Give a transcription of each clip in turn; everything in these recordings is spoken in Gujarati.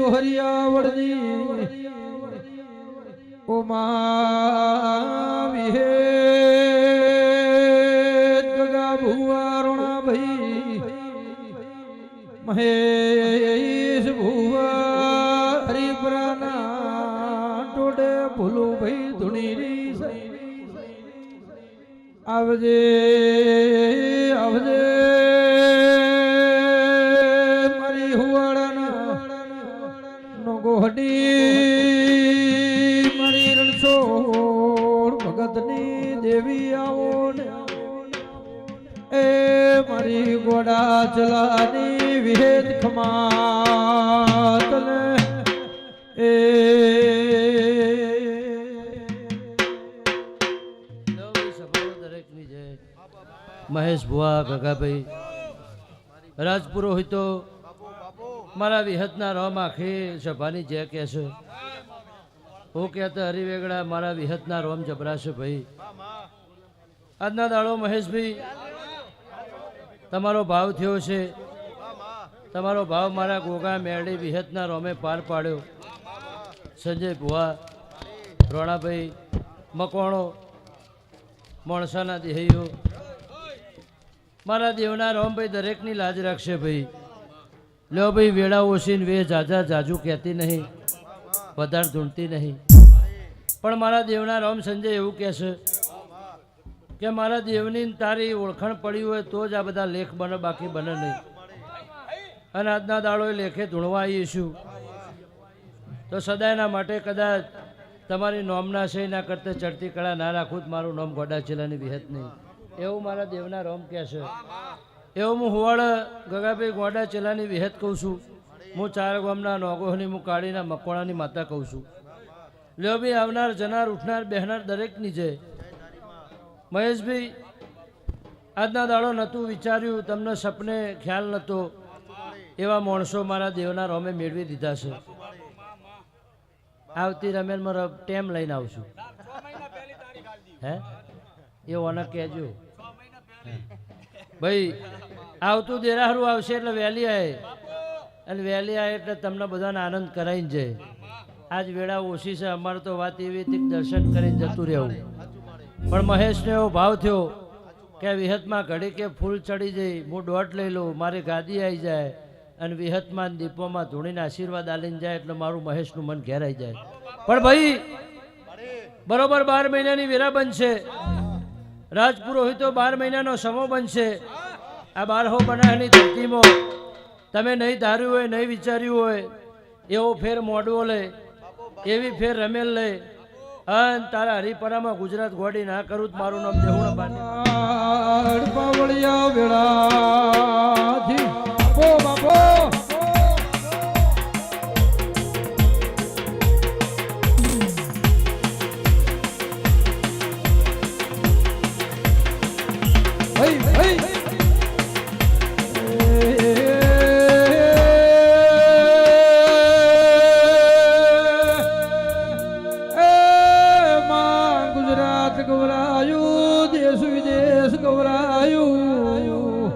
જોહરિયા વડની ઉમા વિહે ગગા ભુવા રોણા ભાઈ મહેશ ભુવા હરિપરાના ટોડે ભૂલું ભાઈ ધુણીરી આવજે આવજે મારી હુવાડાના નો ગોહડી મારી રણછોડ ભગતની દેવી આવો ને એ મારી ગોડા ચલાની વિહેદ ખમાતને એ મહેશ ભુવા ગગાભાઈ રાજપુરોહિતો મારા વિહતના રોમ આખી સભાની જે કહે છે હું કહેતા હરિવેગડા મારા વિહતના રોમ જબરાશે ભાઈ આજના દાડો મહેશભાઈ તમારો ભાવ થયો છે તમારો ભાવ મારા ગોગા મેરડી વિહતના રોમે પાર પાડ્યો સંજય ભુવા રોણાભાઈ મકોણો મોણસાના દેહૈયો મારા દેવના રોમભાઈ દરેકની લાજ રાખશે ભાઈ લ્યો ભાઈ વેળા ઓછીને વે જાજા જાજુ કહેતી નહીં વધારે ધૂણતી નહીં પણ મારા દેવના રોમ સંજય એવું કહેશે કે મારા દેવની તારી ઓળખાણ પડી હોય તો જ આ બધા લેખ બને બાકી બને નહીં અને આજના દાડોએ લેખે ધૂણવા આવીશું તો સદાયના માટે કદાચ તમારી નોમના છે ના કરતા ચડતી કળા ના રાખું જ મારું નામ ગોડા ચેલાની વિહત નહીં એવું મારા દેવના રોમ કહે છે એવું હું હુવાડ ગગાભાઈ ગોડા ચેલાની વિહત કહું છું હું ચાર ગામના નોગોહની હું કાળીના મકોણાની માતા કહું છું લ્યો ભાઈ આવનાર જનાર ઉઠનાર બેહનાર દરેકની જય મહેશભાઈ આજના દાડો નહોતું વિચાર્યું તમને સપને ખ્યાલ નહોતો એવા માણસો મારા દેવના રોમે મેળવી દીધા છે આવતી રમેલમાં ટેમ લઈને આવશું હે એ ઓને કહેજો ભાઈ આવતું દેરાહરું આવશે એટલે વહેલી આવે અને વહેલી આવે એટલે તમને બધાને આનંદ કરાવીને જાય આજ વેળા ઓછી છે અમારે તો વાત એવી હતી દર્શન કરીને જતું રહેવું પણ મહેશને એવો ભાવ થયો કે વિહતમાં ઘડી કે ફૂલ ચડી જાય હું દોટ લઈ લઉં મારી ગાદી આવી જાય અને વિહતમાં દીપોમાં ધૂણીને આશીર્વાદ આલીને જાય એટલે મારું મહેશનું મન ઘેરાઈ જાય પણ ભાઈ બરોબર 12 મહિનાની વેરા બનશે રાજપુરોહિતો 12 મહિનાનો સમો બનશે આ 12 બનાવની ધરતીમાં તમે નહીં ધાર્યું હોય નહીં વિચાર્યું હોય એવો ફેર મોડવો લે એવી ફેર રમેલ લે અને તારા હરિપરામાં ગુજરાત ગોડી ના કરું તો મારું નામ દેહુણા પાવળિયા વેળાથી ઓ બાપો ગવરાયું દેશ વિદેશ ગવરાયું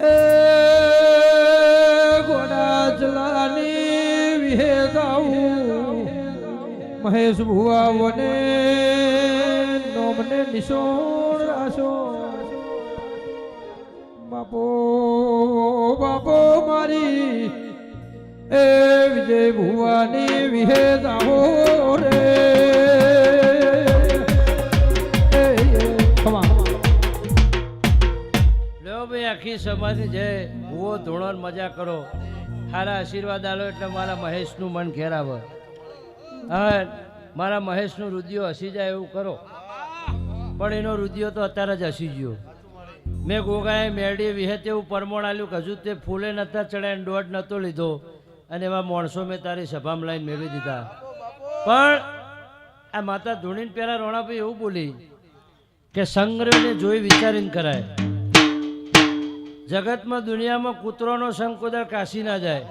એ ગોડા ચલાની વિહેદાવું મહેશ ભુવા વને નોમને નિશોણ રાશો બાપો બાપો મારી એ વિજય ભુવાની વિહેદાવો રે આખી સમાજની જય ભૂવો ધોણો મજા કરો સારા આશીર્વાદ આલો એટલે મારા મહેશનું મન ઘેરાવે હા મારા મહેશનું રુદિયો હસી જાય એવું કરો પણ એનો રુદિયો તો અત્યારે જ હસી ગયો મેં ગોગાએ મેરડી વિહત એવું પરમોણ આલ્યું કે હજુ તે ફૂલે નહોતા ચડાય દોઢ નહોતો લીધો અને એવા માણસો મેં તારી સભામાં લાઈન મેળવી દીધા પણ આ માતા ધૂણીને પહેલા રોણાભાઈ એવું બોલી કે સંગ્રહને જોઈ વિચારીને કરાય જગતમાં દુનિયામાં કૂતરોનો સંગ કુદર કાશી ના જાય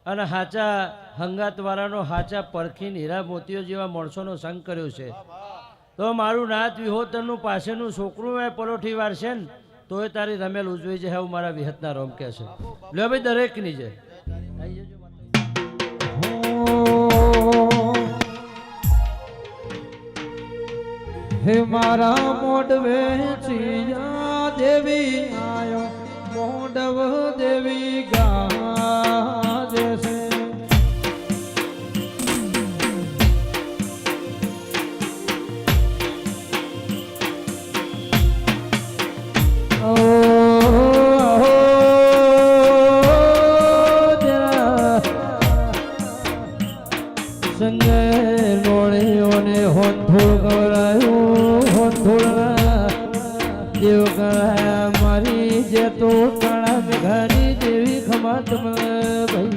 અને હાચા હંગાતવાળાનો હાચા પરખીન હીરા મોતીઓ જેવા માણસોનો સંગ કર્યો છે તો મારું નાથ વિહોતરનું પાસેનું છોકરું એ પલોઠી વારશે ને તો એ તારી રમેલ ઉજવી જાય એવું મારા વિહતના રોમ કહે છે લે ભાઈ દરેકની છે હે મારા મોઢવે ચિયા દેવી આયો મોઢવ દેવી ગાજે છે સંજય લોણીઓને હોંથોળ ગવરાયું હોંથોળ દેવ કરાયા મારી જે તો કાળા મેઘાની દેવી ખમા ભાઈ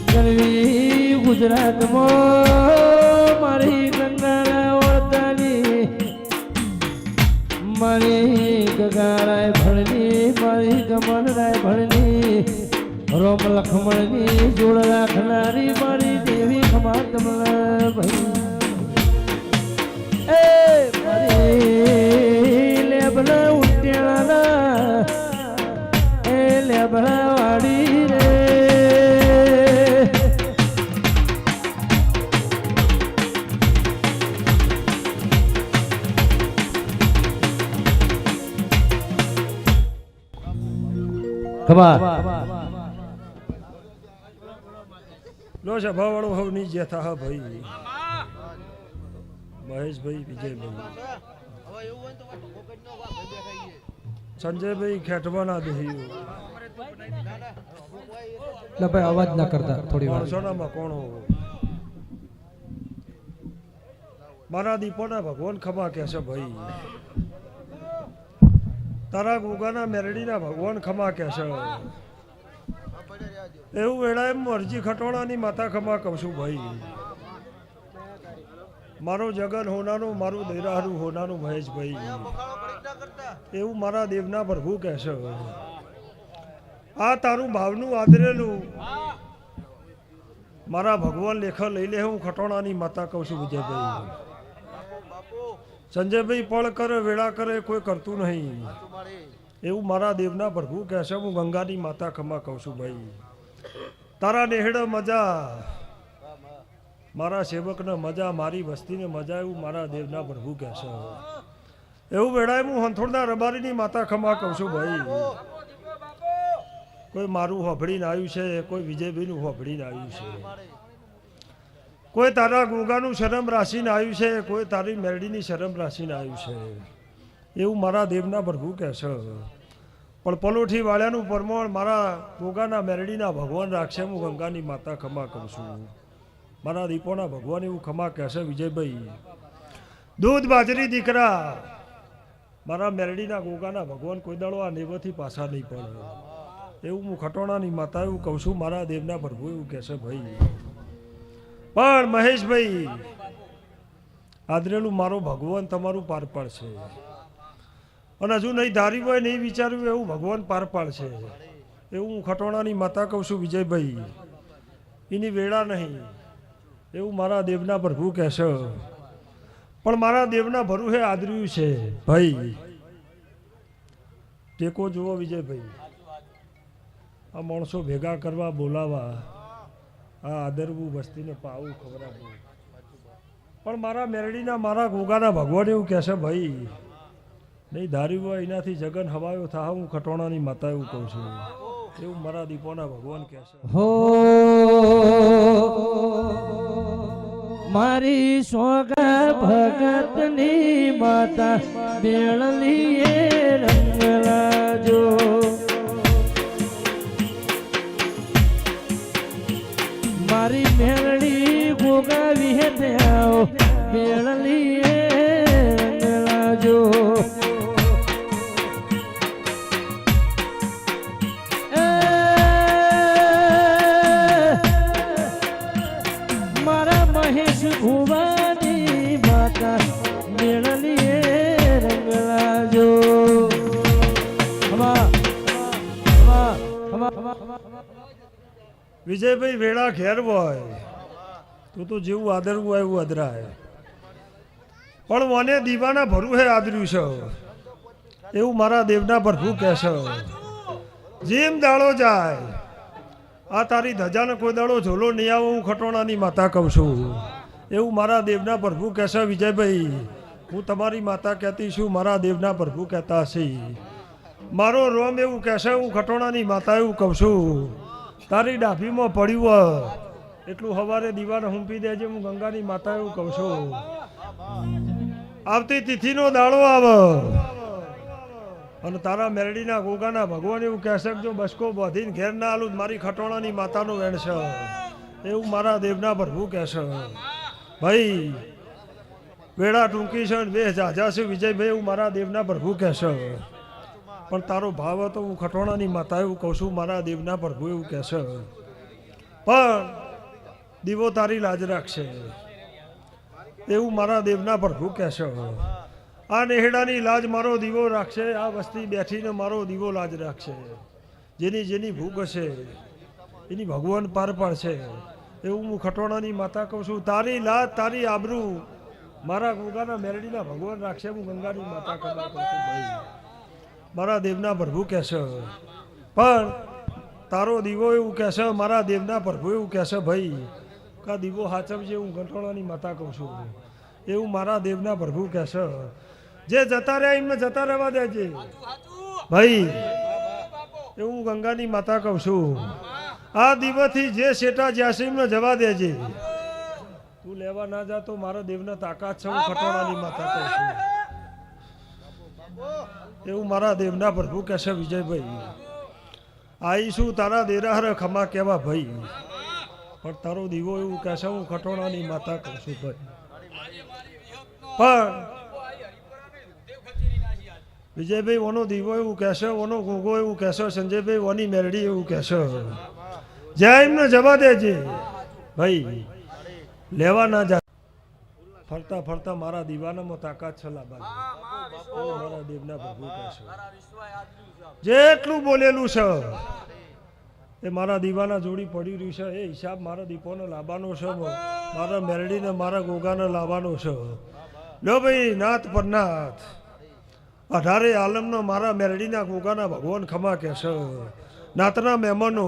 ગરવી ગુજરાતમાં મારી ગંગાના ઓળતાની મારી ગગારાય ભણની મારી ગમનરાય ભણની રોમ લખમણની જોડ રાખનારી મારી દેવી ખમા ભાઈ એ મારી લેબના ઉટ્યાળાના એ લેબના વાડી રે ખબર લો સભાવાળો હવ ની જે થા ભાઈ મહેશભાઈ વિજયભાઈ સંજયભાઈ ખેટવાના દહિયું લે ભાઈ અવાજ ના કરતા થોડી વાર સોનામાં કોણો મારા દીપોના ભગવાન ખમા કે છે ભાઈ તારા ગોગાના મેરડીના ભગવાન ખમા કે છે એવું વેળા એમ અરજી ખટોણાની માતા ખમા કહું છું ભાઈ મારો જગન હોનાનું મારું દૈરાહરું હોનાનું મહેશભાઈ એવું મારા દેવના પ્રભુ કહેશે આ તારું ભાવનું આદરેલું મારા ભગવાન લેખા લઈ લે હું ખટોણાની માતા કહું છું વિજયભાઈ સંજયભાઈ પળ કરે વેળા કરે કોઈ કરતું નહીં એવું મારા દેવના પ્રભુ કહેશે હું ગંગાની માતા ખમા કહું છું ભાઈ તારા નેહડ મજા મારા સેવકને મજા મારી વસ્તીને મજા એવું મારા દેવના પ્રભુ કહેશે એવું વેળાએ હું હંથોડના રબારીની માતા ખમા કહું છું ભાઈ કોઈ મારું હોભળીને આવ્યું છે કોઈ વિજયભાઈનું હોભળીને આવ્યું છે કોઈ તારા ગોગાનું શરમ રાશિને આવ્યું છે કોઈ તારી મેરડીની શરમ રાશિને આવ્યું છે એવું મારા દેવના પ્રભુ કહેશે પણ પલોઠી વાળ્યાનું પરમોણ મારા ગોગાના મેરડીના ભગવાન રાખશે હું ગંગાની માતા ખમા કહું છું મારા દીપોના ભગવાન એવું ખમા કહેશે વિજયભાઈ દૂધ બાજરી દીકરા મારા મેરડીના ગોગાના ભગવાન કોઈ દાડો આ નેવથી પાછા નહીં પડે એવું હું ખટોણાની માતા એવું કહું છું મારા દેવના પ્રભુ એવું કહેશે ભાઈ પણ મહેશભાઈ આદરેલું મારો ભગવાન તમારું પાર પાડશે અને હજુ નહીં ધાર્યું હોય નહીં વિચાર્યું એવું ભગવાન પાર પાડશે એવું હું ખટોણાની માતા કહું છું વિજયભાઈ એની વેળા નહીં એવું મારા દેવના પ્રભુ કહેશે પણ મારા દેવના ભરું આદર્યું છે ભાઈ ટેકો જુઓ વિજયભાઈ આ માણસો ભેગા કરવા બોલાવા આ આદરવું વસ્તીને પાવું ખવડાવવું પણ મારા મેરડીના મારા ગોગાના ભગવાન એવું કહેશે ભાઈ નહીં ધાર્યું હોય એનાથી જગન હવાયો થા હું ખટોણાની માતા એવું કહું છું એવું મારા દીપોના ભગવાન કહેશે હો મારી સોગા ભગતની માતા બેળલીએ રંગ લાજો મારી મેળડી ગોગા વિહે આવો બેળલીએ રંગ લાજો મહેશ ભુવાની માતા મેળલીએ રંગ લાજો વિજયભાઈ વેળા ઘેર હોય તો જેવું આદરવું હોય એવું અદરાય પણ મને દીવાના ભરું હે આદર્યું છે એવું મારા દેવના પ્રભુ કહેશે જેમ દાડો જાય આ તારી ધજાને કોઈ દાડો ઝોલો નહીં આવો હું ખટોણાની માતા કહું છું એવું મારા દેવના પ્રભુ કહેશે વિજયભાઈ. હું તમારી માતા કહેતી છું, મારા દેવના પ્રભુ કહેતા હશે. મારો રોમ એવું કહેશે, હું ખટોણાની માતા એવું કહું છું. તારી ડાભીમાં પડ્યું હોય એટલું સવારે દીવાને હુંપી દેજે, હું ગંગાની માતા એવું કહું છું. આવતી તિથિનો દાડો આવે અને તારા મેરડીના ગોગાના ભગવાન એવું કહેશે કે જો બસકો બાંધીને ઘેર ના આલું મારી ખટોણાની માતાનું વેણ છે. એવું મારા દેવના પ્રભુ કહેશે. ભાઈ વેળા ટૂંકી છે ને બે જાજા છે વિજયભાઈ, એવું મારા દેવના પ્રભુ કહેશે. પણ તારો ભાવ હતો હું ખટોણાની માતા એવું કહું છું, મારા દેવના પ્રભુ એવું કહેશે. પણ દીવો તારી લાજ રાખશે એવું મારા દેવના પ્રભુ કહેશે. આ નેહડાની લાજ મારો દીવો રાખશે, આ વસ્તી બેઠીને મારો દીવો લાજ રાખશે. જેની જેની ભૂખ હશે એની ભગવાન પાર પાડશે એવું હું ખટોણાની માતા કહું છું. તારી લાજ તારી આબરૂ મારા ગોગાના મેરડીના ભગવાન રાખશે, હું ગંગાની માતા કહું છું. ભાઈ મારા દેવના પ્રભુ કહેશે. પણ તારો દીવો એવું કહેશે, મારા દેવના પ્રભુ એવું કહેશે ભાઈ કા દીવો હાચવજે, હું ખટોણાની માતા કહું છું. એવું મારા દેવના પ્રભુ કહેશે. જે જતા રહ્યા એમને જતા રહેવા દેજે ભાઈ, એવું હું ગંગાની માતા કહું છું. આ દિવસથી જે શેઠા જ્યાં એમને જવા દેજે. તું લેવા ના જા તો મારા દેવના તાકાત છે, હું ખટોણાની માતા કહું છું. એવું મારા દેવના પ્રભુ કહેશે વિજયભાઈ. આવીશું તારા દેરાહર ખમા કેવા ભાઈ, પણ તારો દીવો એવું કહેશે, હું ખટોણાની માતા કહું છું ભાઈ. પણ વિજયભાઈ ઓનો દીવો એવું કહેશે, ઓનો ગોગો એવું કહેશે, સંજયભાઈ ઓની મેરડી એવું કહેશે. જય એમને જવા દેજે ભાઈ, લેવા ના જા. ફરતા ફરતા મારા દીવાનામાં તાકાત છે લાબાની, મારા દેવના પ્રભુ કહેશે. જેટલું બોલેલું છે એ મારા દીવાના જોડી પડી રહ્યું છે, એ હિસાબ મારા દીપોને લાવવાનો છે, મારા મેરડીને મારા ગોગાને લાવવાનો છે. લો ભાઈ નાથ પરનાથ 18 આલમનો મારા મેરડીના ગોગાના ભગવાન ખમા કહેશે. નાતના મહેમાનો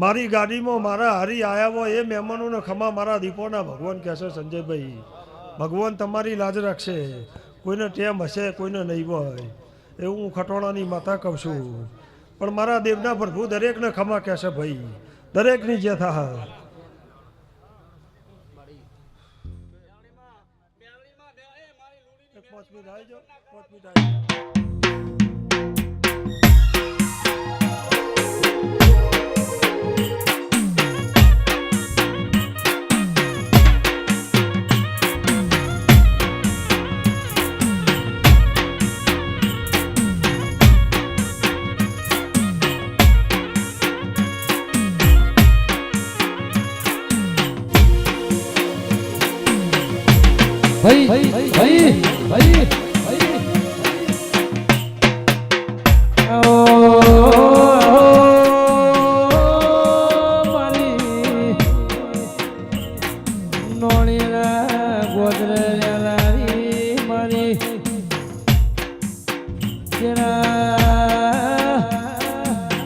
મારી ગાડીમાં મારા હરી આયા હોય એ મહેમાનોને ખમા મારા દીપોના ભગવાન કહેશે. સંજયભાઈ ભગવાન તમારી લાજ રાખશે, કોઈને ટેમ હશે કોઈને નહીં હોય એવું હું ખટોણાની માતા કહું છું. પણ મારા દેવના પ્રભુ દરેકને ખમા કહેશે ભાઈ, દરેકની જે થાય. ભાઈ ભાઈ ભાઈ ભાઈ મારી નોણીના ગોદરે લારી મારી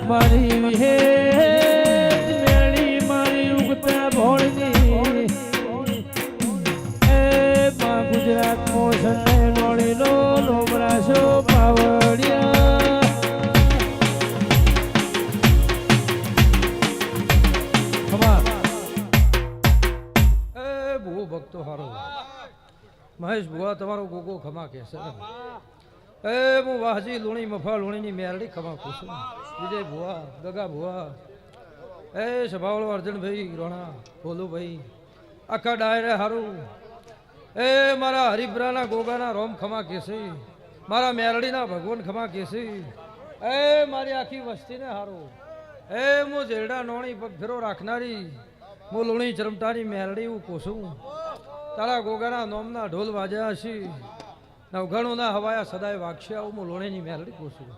મારી મેળી મારી ઉગતા ભોળની ગુજરાત મોસમ નોળી લો લોમરાશો પાવડિયા. ભૂ ભક્તો હારો મહેશ ભુવા તમારો ગોગો ખમા કહેશે. હું વાહજી લુણી મફા લુણીની મેરડી ખમા કહું છું. વિજય ભુવા ગગા ભુવા સભાવળો અર્જુનભાઈ રોણા ભોલુભાઈ આખા ડાયરે હારું. મારા હરિભરાના ગોગાના રોમ ખમા કેસે, મારા મેરડીના ભગવાન ખમા કેસે. મારી આખી વસ્તીને હારો. હું જેરડા નોણી પગ ફેરો રાખનારી, હું લુણી ચરમટાની મેરડી હું કોસું. તારા ગોગાના નોમના ઢોલ વાજ્યા હશે, નવઘણોના હવાયા સદાય વાગશે, આવું હું લુણીની મેરડી કોસું.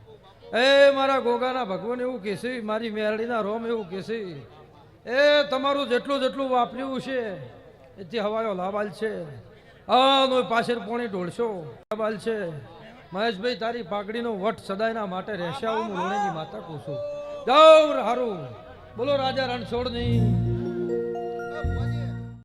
મારા ગોગાના ભગવાન એવું કહેશે, મારી મેરડીના રોમ એવું કહેશે. તમારું જેટલું જેટલું વાપર્યું છે એથી હવાયો લાભાલ છે. નો પાછળ પોણી ઢોળશો લાભાલ છે. મહેશભાઈ તારી પાઘડીનો વટ સદાયના માટે રહેશે, આવું હું લુણીની માતા કહું છું. ગૌર હારું બોલો રાજા રણછોડની.